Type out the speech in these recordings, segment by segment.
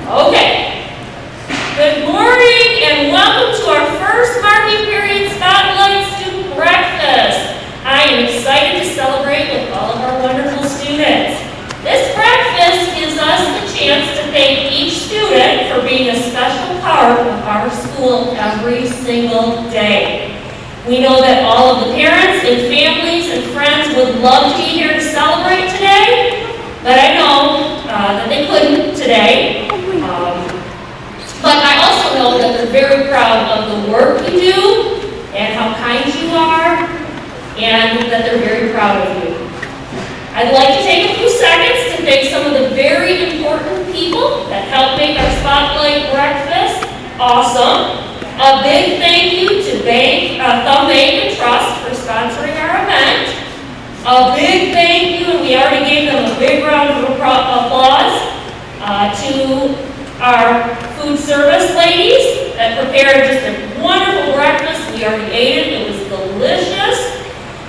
Okay. Good morning and welcome to our first marking period Spotlight Student Breakfast. I am excited to celebrate with all of our wonderful students. This breakfast gives us the chance to thank each student for being a special part of our school every single day. We know that all of the parents and families and friends would love to be here to celebrate today, but I know that they couldn't today. But I also know that they're very proud of the work you do and how kind you are, and that they're very proud of you. I'd like to take a few seconds to thank some of the very important people that help make our Spotlight Breakfast awesome. A big thank you to Thumb Bank and Trust for sponsoring our event. A big thank you, and we already gave them a big round of applause, to our food service ladies that prepared just a wonderful breakfast. We already ate it. It was delicious.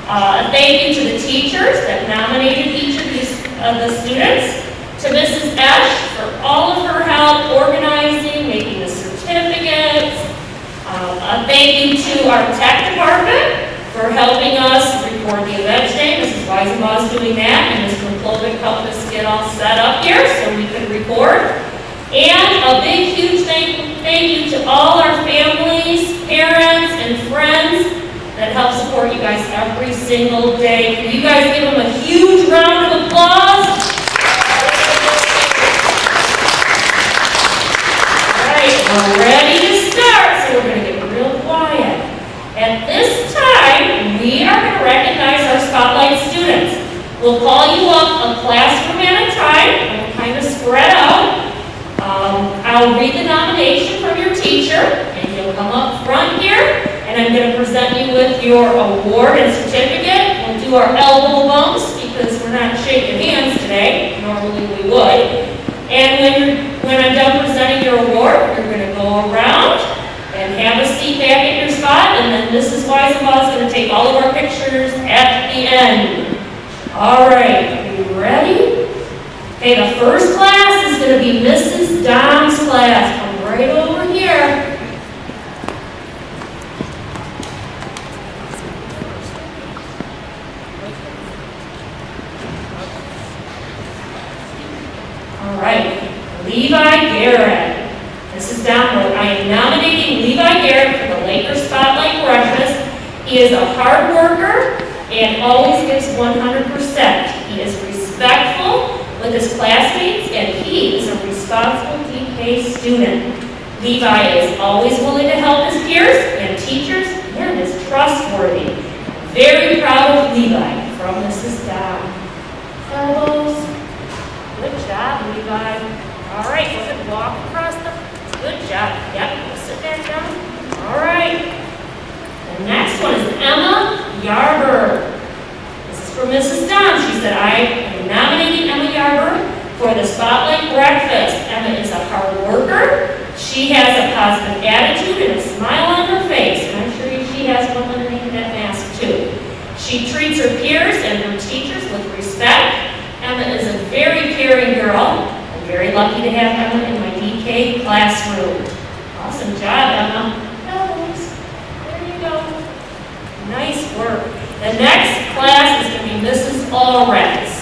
A thank you to the teachers that nominated each of the students. To Mrs. Esch for all of her help organizing, making the certificates. A thank you to our tech department for helping us record the event today. Mrs. Weisenbaugh is doing that, and Mr. McClovic helped us get all set up here so we could record. And a big, huge thank you to all our families, parents, and friends that help support you guys every single day. Can you guys give them a huge round of applause? All right, we're ready to start, so we're going to get real quiet. At this time, we are going to recognize our Spotlight students. We'll call you up a classroom at a time, and we'll kind of spread out. I'll read the nomination from your teacher, and you'll come up front here, and I'm going to present you with your award and certificate. We'll do our elbow bumps because we're not shaking hands today. Normally we would. And when I'm done presenting your award, you're going to go around and have a seat back at your spot, and then Mrs. Weisenbaugh is going to take all of our pictures at the end. All right, are you ready? Okay, the first class is going to be Mrs. Dom's class. Come right over here. All right, Levi Garrett. Mrs. Dom wrote, I am nominating Levi Garrett for the Lakers Spotlight Breakfast. He is a hard worker and always gives 100%. He is respectful with his classmates, and he is a responsible DK student. Levi is always willing to help his peers and teachers and is trustworthy. Very proud of Levi from Mrs. Dom. Elbows. Good job, Levi. All right, go ahead, walk across the... Good job. Yep, we'll sit back down. All right. The next one is Emma Yarber. This is for Mrs. Dunn. She said, I am nominating Emma Yarber for the Spotlight Breakfast. Emma is a hard worker. She has a positive attitude and a smile on her face. And I'm sure she has one underneath that mask, too. She treats her peers and her teachers with respect. Emma is a very caring girl. I'm very lucky to have Emma in my DK classroom. Awesome job, Emma. There you go. Nice work. The next class is going to be Mrs. Allreds.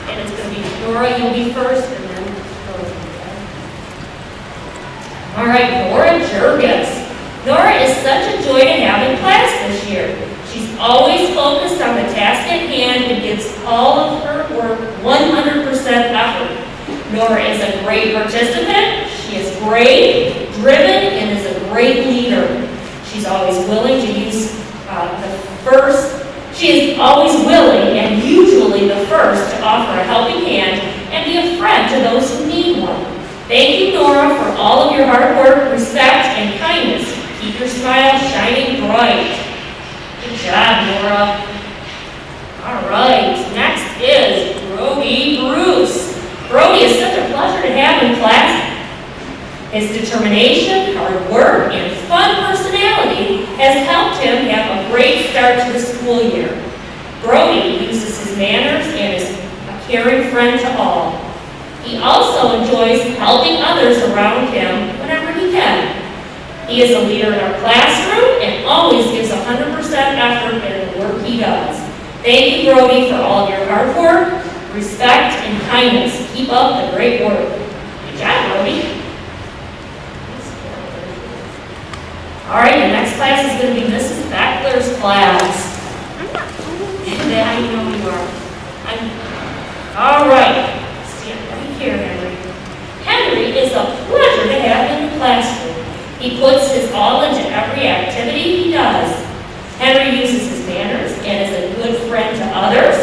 And it's going to be Nora, you'll be first, and then Nora. All right, Nora Jurgis. Nora is such a joy to have in class this year. She's always focused on the task at hand and gives all of her work 100% effort. Nora is a great participant. She is brave, driven, and is a great leader. She's always willing to use She is always willing and usually the first to offer a helping hand and be a friend to those who need one. Thank you, Nora, for all of your hard work, respect, and kindness. Keep your smile shining bright. Good job, Nora. All right, next is Brody Bruce. Brody is such a pleasure to have in class. His determination, hard work, and fun personality has helped him have a great start to the school year. Brody uses his manners and is a caring friend to all. He also enjoys helping others around him whenever he can. He is a leader in our classroom and always gives 100% effort in the work he does. Thank you, Brody, for all of your hard work, respect, and kindness. Keep up the great work. Good job, Brody. All right, the next class is going to be Mrs. Beckler's class. I know you are. All right. Stand right here, Henry. Henry is a pleasure to have in the classroom. He puts his all into every activity he does. Henry uses his manners and is a good friend to others.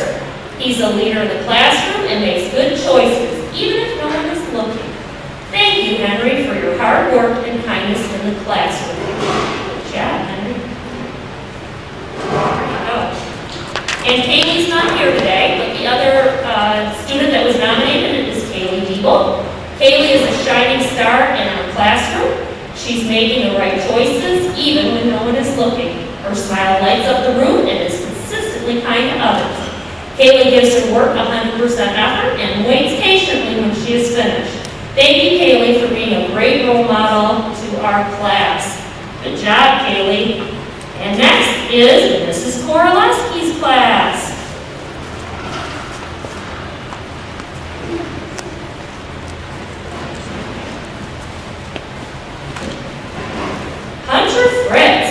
He's a leader in the classroom and makes good choices, even if no one is looking. Thank you, Henry, for your hard work and kindness in the classroom. Good job, Henry. There you go. And Kaylee's not here today, but the other student that was nominated is Kaylee Diebel. Kaylee is a shining star in our classroom. She's making the right choices, even when no one is looking. Her smile lights up the room and is consistently kind to others. Kaylee gives her work 100% effort and waits patiently when she is finished. Thank you, Kaylee, for being a great role model to our class. Good job, Kaylee. And next is Mrs. Korolewski's class. Hunter Fritz.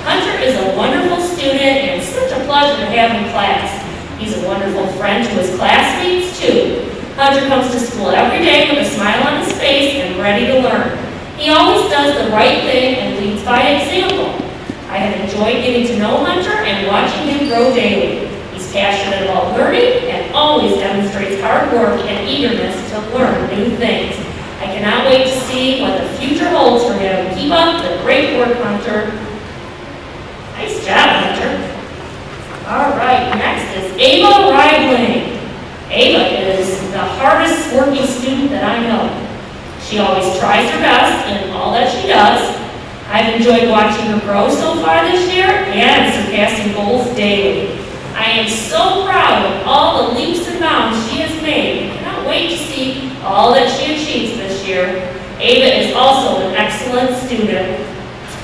Hunter is a wonderful student and such a pleasure to have in class. He's a wonderful friend to his classmates, too. Hunter comes to school every day with a smile on his face and ready to learn. He always does the right thing and leads by example. I have enjoyed getting to know Hunter and watching him grow daily. He's passionate about learning and always demonstrates hard work and eagerness to learn new things. I cannot wait to see what the future holds for him. Keep up the great work, Hunter. Nice job, Hunter. All right, next is Ava Reibling. Ava is the hardest working student that I know. She always tries her best in all that she does. I've enjoyed watching her grow so far this year and surpassing goals daily. I am so proud of all the leaps and bounds she has made and cannot wait to see all that she achieves this year. Ava is also an excellent student.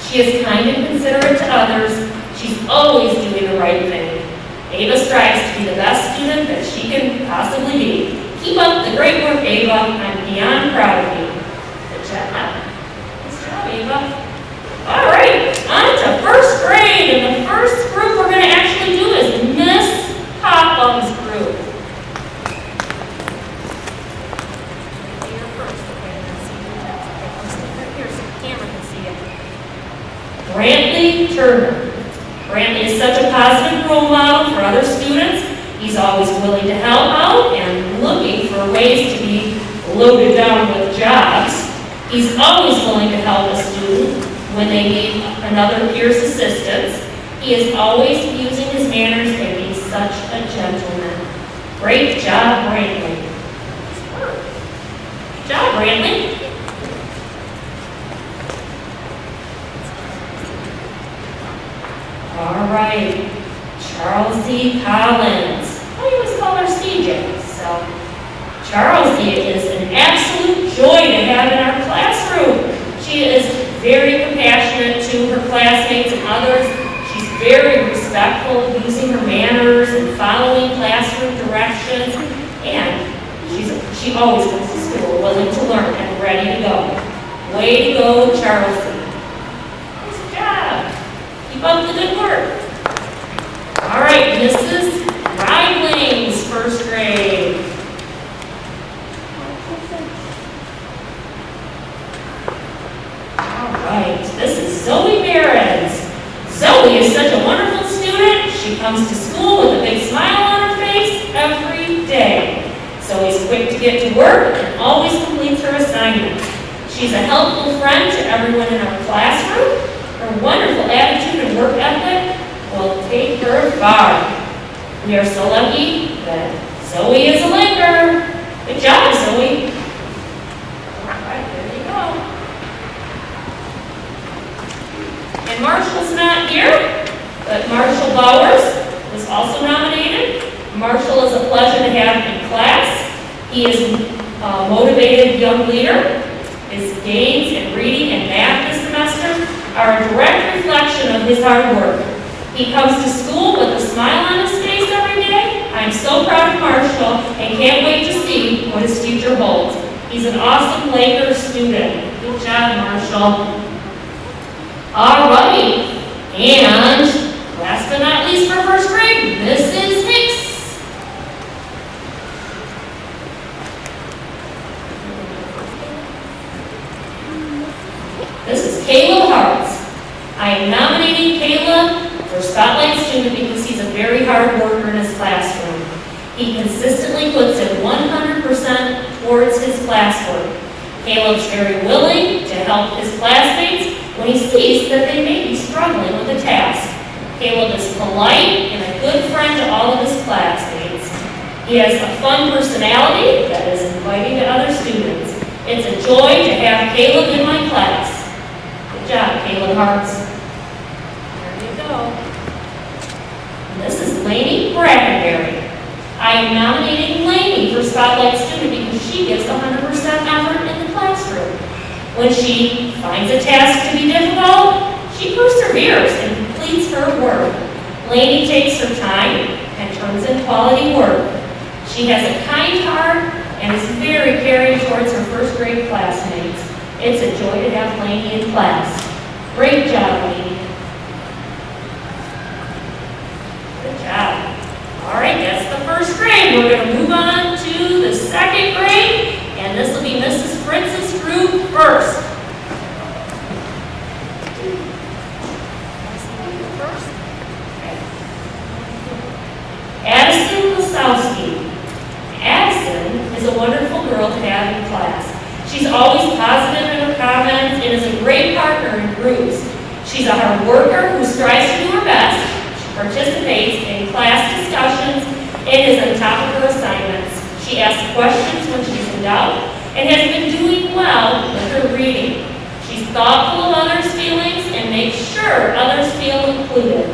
She is kind and considerate to others. She's always doing the right thing. Ava strives to be the best student that she can possibly be. Keep up the great work, Ava. I'm beyond proud of you. Good job. Nice job, Ava. All right, on to first grade. And the first group we're going to actually do is Miss Popham's group. You're first, okay? Let's see who that's. Okay, I'll stand right here so the camera can see it. Brantley Turner. Brantley is such a positive role model for other students. He's always willing to help out and looking for ways to be loaded down with jobs. He's always willing to help a student when they need another peer's assistance. He is always using his manners and being such a gentleman. Great job, Brantley. Good job, Brantley. All right, Charles Z. Collins. I always call her CJ. So, Charles Z. is an absolute joy to have in our classroom. She is very compassionate to her classmates and others. She's very respectful, using her manners and following classroom directions. And she always comes to school willing to learn and ready to go. Way to go, Charles Z. Nice job. Keep up the good work. All right, Mrs. Reibling's first grade. All right, this is Zoe Behrens. Zoe is such a wonderful student. She comes to school with a big smile on her face every day. Zoe's quick to get to work and always completes her assignments. She's a helpful friend to everyone in our classroom. Her wonderful attitude and work ethic will take her far. We are so lucky that Zoe is a Laker. Good job, Zoe. All right, there you go. And Marshall's not here, but Marshall Bowers was also nominated. Marshall is a pleasure to have in class. He is motivated young leader. His gains in reading and math this semester are a direct reflection of his hard work. He comes to school with a smile on his face every day. I'm so proud of Marshall and can't wait to see what his future holds. He's an awesome Laker student. Good job, Marshall. All right, and last but not least for first grade, Mrs. Hicks. This is Caleb Hartz. I am nominating Caleb for Spotlight Student because he's a very hard worker in his classroom. He consistently puts in 100% towards his classwork. Caleb's very willing to help his classmates when he sees that they may be struggling with a task. Caleb is polite and a good friend to all of his classmates. He has a fun personality that is inviting to other students. It's a joy to have Caleb in my class. Good job, Caleb Hartz. There you go. And this is Lainey Brackenberry. I am nominating Lainey for Spotlight Student because she gives 100% effort in the classroom. When she finds a task to be difficult, she perseveres and completes her work. Lainey takes her time and turns in quality work. She has a kind heart and is very caring towards her first grade classmates. It's a joy to have Lainey in class. Great job, Lainey. Good job. All right, that's the first grade. We're going to move on to the second grade, and this will be Mrs. Fritz's group first. Addison Lasowski. Addison is a wonderful girl to have in class. She's always positive in her comments and is a great partner in groups. She's a hard worker who strives to do her best. She participates in class discussions and is on top of her assignments. She asks questions when she's in doubt and has been doing well with her reading. She's thoughtful of others' feelings and makes sure others feel included.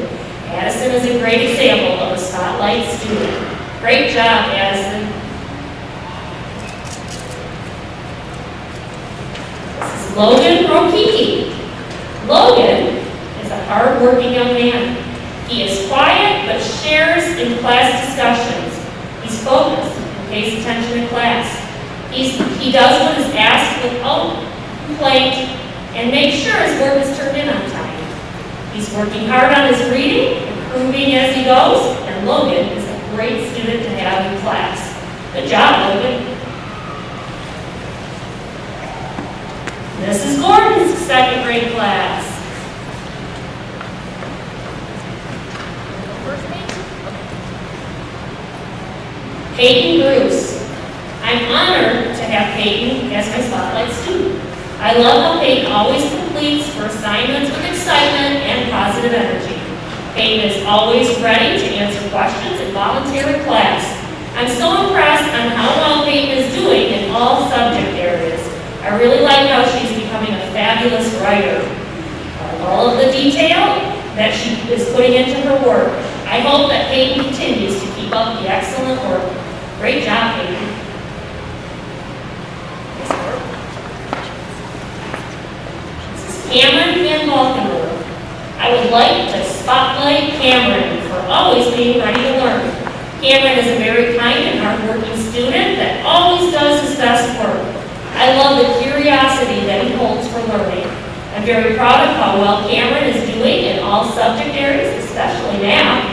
Addison is a great example of a Spotlight student. Great job, Addison. This is Logan Rokicki. Logan is a hard-working young man. He is quiet but shares in class discussions. He's focused and pays attention in class. He does what is asked without complaint and makes sure his work is turned in on time. He's working hard on his reading, improving as he goes, and Logan is a great student to have in class. Good job, Logan. This is Gordon's second grade class. Peyton Bruce. I'm honored to have Peyton as my Spotlight student. I love how Peyton always completes her assignments with excitement and positive energy. Peyton is always ready to answer questions and volunteer in class. I'm so impressed on how well Peyton is doing in all subject areas. I really like how she's becoming a fabulous writer. All of the detail that she is putting into her work. I hope that Peyton continues to keep up the excellent work. Great job, Peyton. Cameron Van Valkenburg. I would like to spotlight Cameron for always being ready to learn. Cameron is a very kind and hardworking student that always does his best work. I love the curiosity that he holds for learning. I'm very proud of how well Cameron is doing in all subject areas, especially math.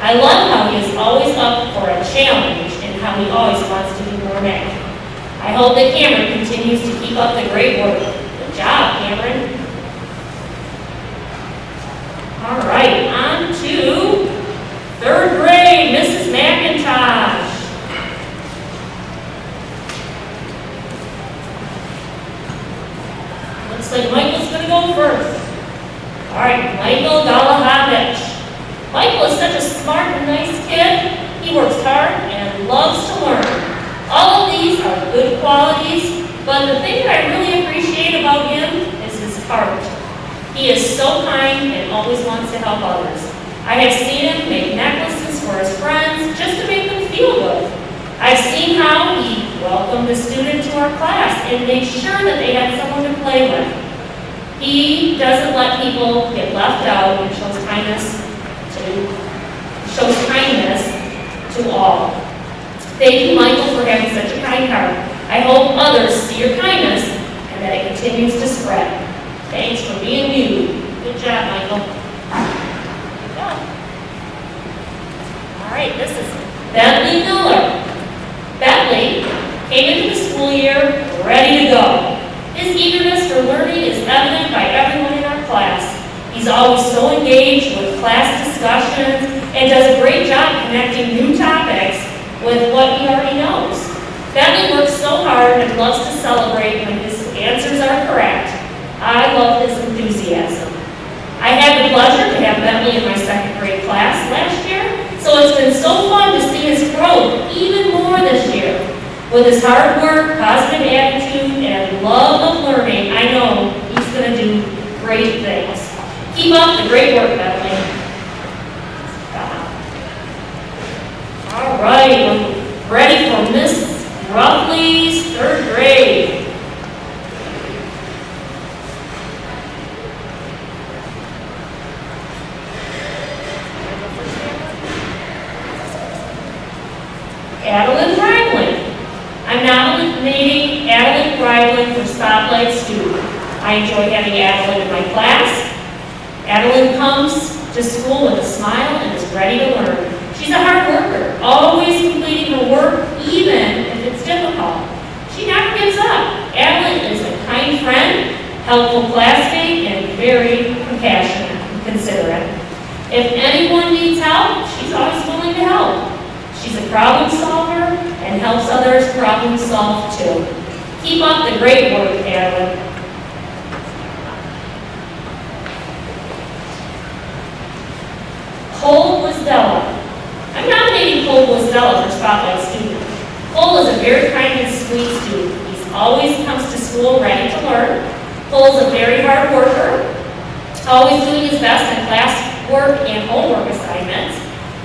I love how he is always up for a challenge and how he always wants to do more math. I hope that Cameron continues to keep up the great work. Good job, Cameron. All right, on to third grade, Mrs. McIntosh. Looks like Michael's going to go first. All right, Michael Galahavich. Michael is such a smart and nice kid. He works hard and loves to learn. All of these are good qualities, but the thing that I really appreciate about him is his heart. He is so kind and always wants to help others. I have seen him make necklaces for his friends just to make them feel good. I've seen how he welcomed the student to our class and made sure that they had someone to play with. He doesn't let people get left out and shows kindness to all. Thank you, Michael, for having such a kind heart. I hope others see your kindness and that it continues to spread. Thanks for being you. Good job, Michael. Good job. All right, this is Bentley Miller. Bentley came into the school year ready to go. His eagerness for learning is evident by everyone in our class. He's always so engaged with class discussions and does a great job connecting new topics with what he already knows. Bentley works so hard and loves to celebrate when his answers are correct. I love his enthusiasm. I had the pleasure to have Bentley in my second grade class last year, so it's been so fun to see his growth even more this year. With his hard work, positive attitude, and love of learning, I know he's going to do great things. Keep up the great work, Bentley. All right, we're ready for Miss Ruffley's third grade. Adeline Ragland. I'm nominating Adeline Ragland for Spotlight Student. I enjoy having Adeline in my class. Adeline comes to school with a smile and is ready to learn. She's a hard worker, always completing her work, even if it's difficult. She never gives up. Adeline is a kind friend, helpful classmate, and very compassionate and considerate. If anyone needs help, she's always willing to help. She's a problem solver and helps others problem solve too. Keep up the great work, Adeline. Cole Wisdella. I'm nominating Cole Wisdella for Spotlight Student. Cole is a very kind and sweet student. He always comes to school ready to learn. Cole is a very hard worker, always doing his best in class work and homework assignments.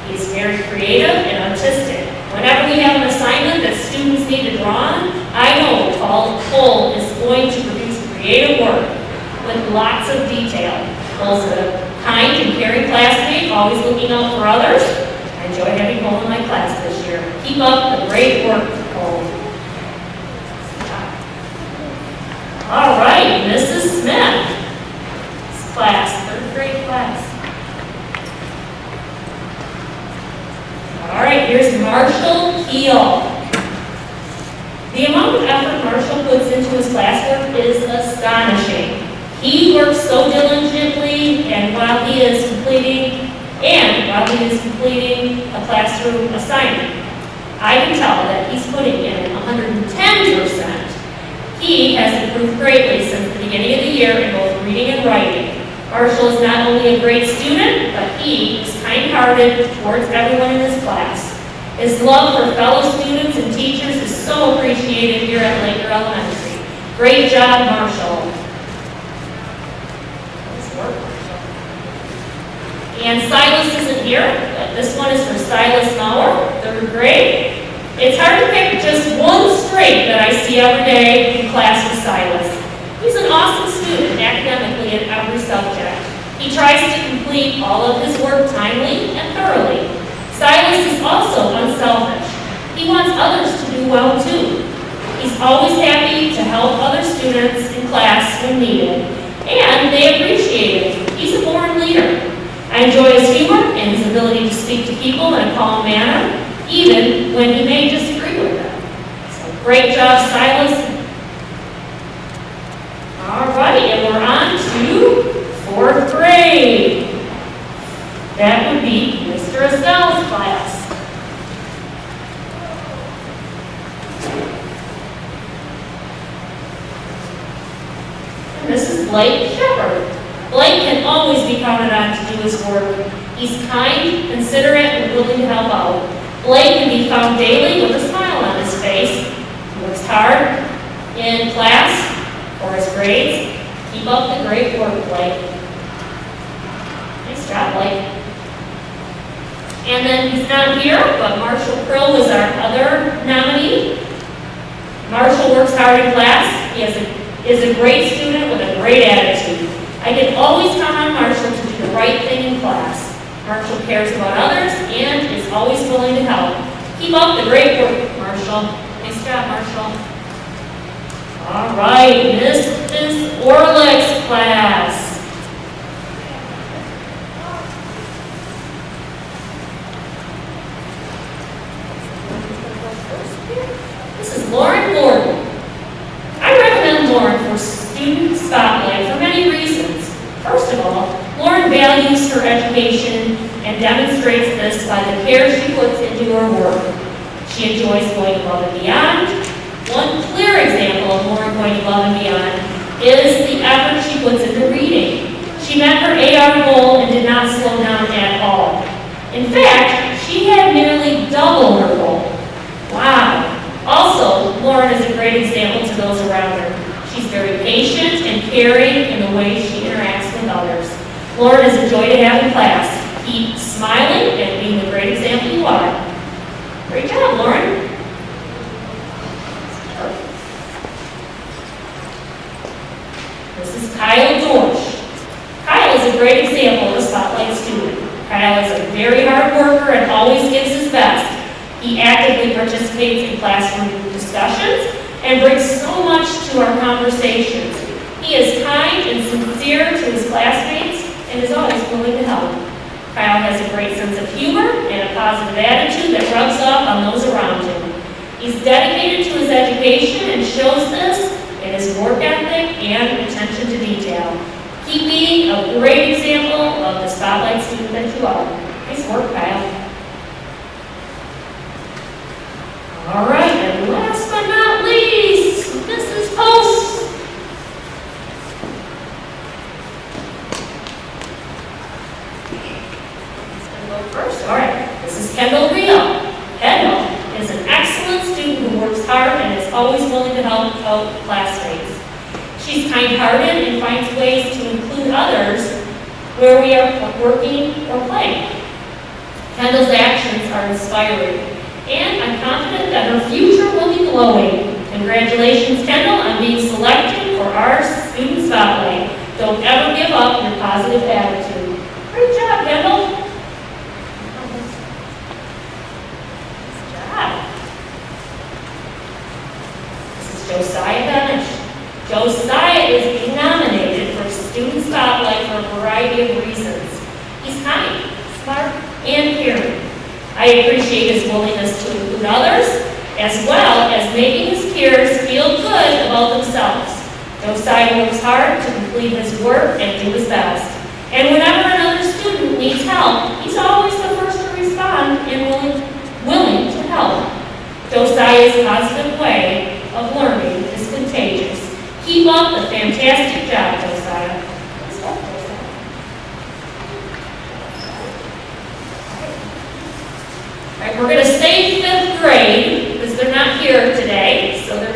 He's very creative and artistic. Whenever we have an assignment that students need to draw on, I know Cole is going to produce creative work with lots of detail. Cole's a kind and caring classmate, always looking out for others. I enjoy having Cole in my class this year. Keep up the great work, Cole. All right, Mrs. Smith. Class, third grade class. All right, here's Marshall Keel. The amount of effort Marshall puts into his classwork is astonishing. He works so diligently, and while he is completing a classroom assignment, I can tell that he's putting in 110%. He has improved greatly since the beginning of the year in both reading and writing. Marshall is not only a great student, but he is kind-hearted towards everyone in his class. His love for fellow students and teachers is so appreciated here at Laker Elementary. Great job, Marshall. Nice work, Marshall. And Silas isn't here, but this one is for Silas Mauer, third grade. It's hard to pick just one straight that I see every day in class with Silas. He's an awesome student academically in every subject. He tries to complete all of his work timely and thoroughly. Silas is also unselfish. He wants others to do well too. He's always happy to help other students in class when needed, and they appreciate it. He's a born leader. I enjoy his humor and his ability to speak to people in a calm manner, even when he may disagree with them. So great job, Silas. All right, and we're on to fourth grade. That would be Mr. Estelle's class. And this is Blake Shepard. Blake can always be counted on to do his work. He's kind, considerate, and willing to help out. Blake can be found daily with a smile on his face. He works hard in class for his grades. Keep up the great work, Blake. Nice job, Blake. And then he's not here, but Marshall Krill was our other nominee. Marshall works hard in class. He is a great student with a great attitude. I can always count on Marshall to do the right thing in class. Marshall cares about others and is always willing to help. Keep up the great work, Marshall. Nice job, Marshall. All right, Mrs. Orlick's class. This is Lauren Gordon. I recommend Lauren for Student Spotlight for many reasons. First of all, Lauren values her education and demonstrates this by the care she puts into her work. She enjoys going above and beyond. One clear example of Lauren going above and beyond is the effort she puts into reading. She met her AR goal and did not slow down at all. In fact, she had nearly double her goal. Wow. Also, Lauren is a great example to those around her. She's very patient and caring in the way she interacts with others. Lauren is a joy to have in class. Keep smiling and being the great example you are. Great job, Lauren. This is Kyle Dorsch. Kyle is a great example of a spotlight student. Kyle is a very hard worker and always gives his best. He actively participates in classroom discussions and brings so much to our conversations. He is kind and sincere to his classmates and is always willing to help. Kyle has a great sense of humor and a positive attitude that rubs off on those around him. He's dedicated to his education and shows this in his work ethic and attention to detail. Keep being a great example of the spotlight student that you are. Nice work, Kyle. All right, and last but not least, Mrs. Post. Who's going to go first? All right, this is Kendall Rio. Kendall is an excellent student who works hard and is always willing to help out classmates. She's kind-hearted and finds ways to include others where we are working or playing. Kendall's actions are inspiring, and I'm confident that her future will be glowing. Congratulations, Kendall, on being selected for our Student Spotlight. Don't ever give up your positive attitude. Great job, Kendall. Nice job. This is Josiah Benish. Josiah is being nominated for Student Spotlight for a variety of reasons. He's kind, smart, and caring. I appreciate his willingness to include others, as well as making his peers feel good about themselves. Josiah works hard to complete his work and do his best. And whenever another student needs help, he's always the first to respond and willing to help. Josiah's positive way of learning is contagious. Keep up the fantastic job, Josiah. All right, we're going to save 5th grade because they're not here today, so we're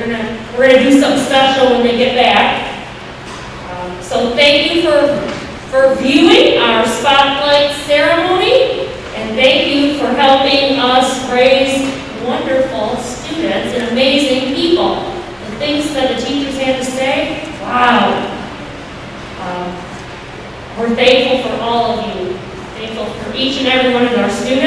going to do something special when they get back. So thank you for viewing our spotlight ceremony, and thank you for helping us raise wonderful students and amazing people. The things that the teachers had to say, wow. We're thankful for all of you. Thankful for each and every one of our students.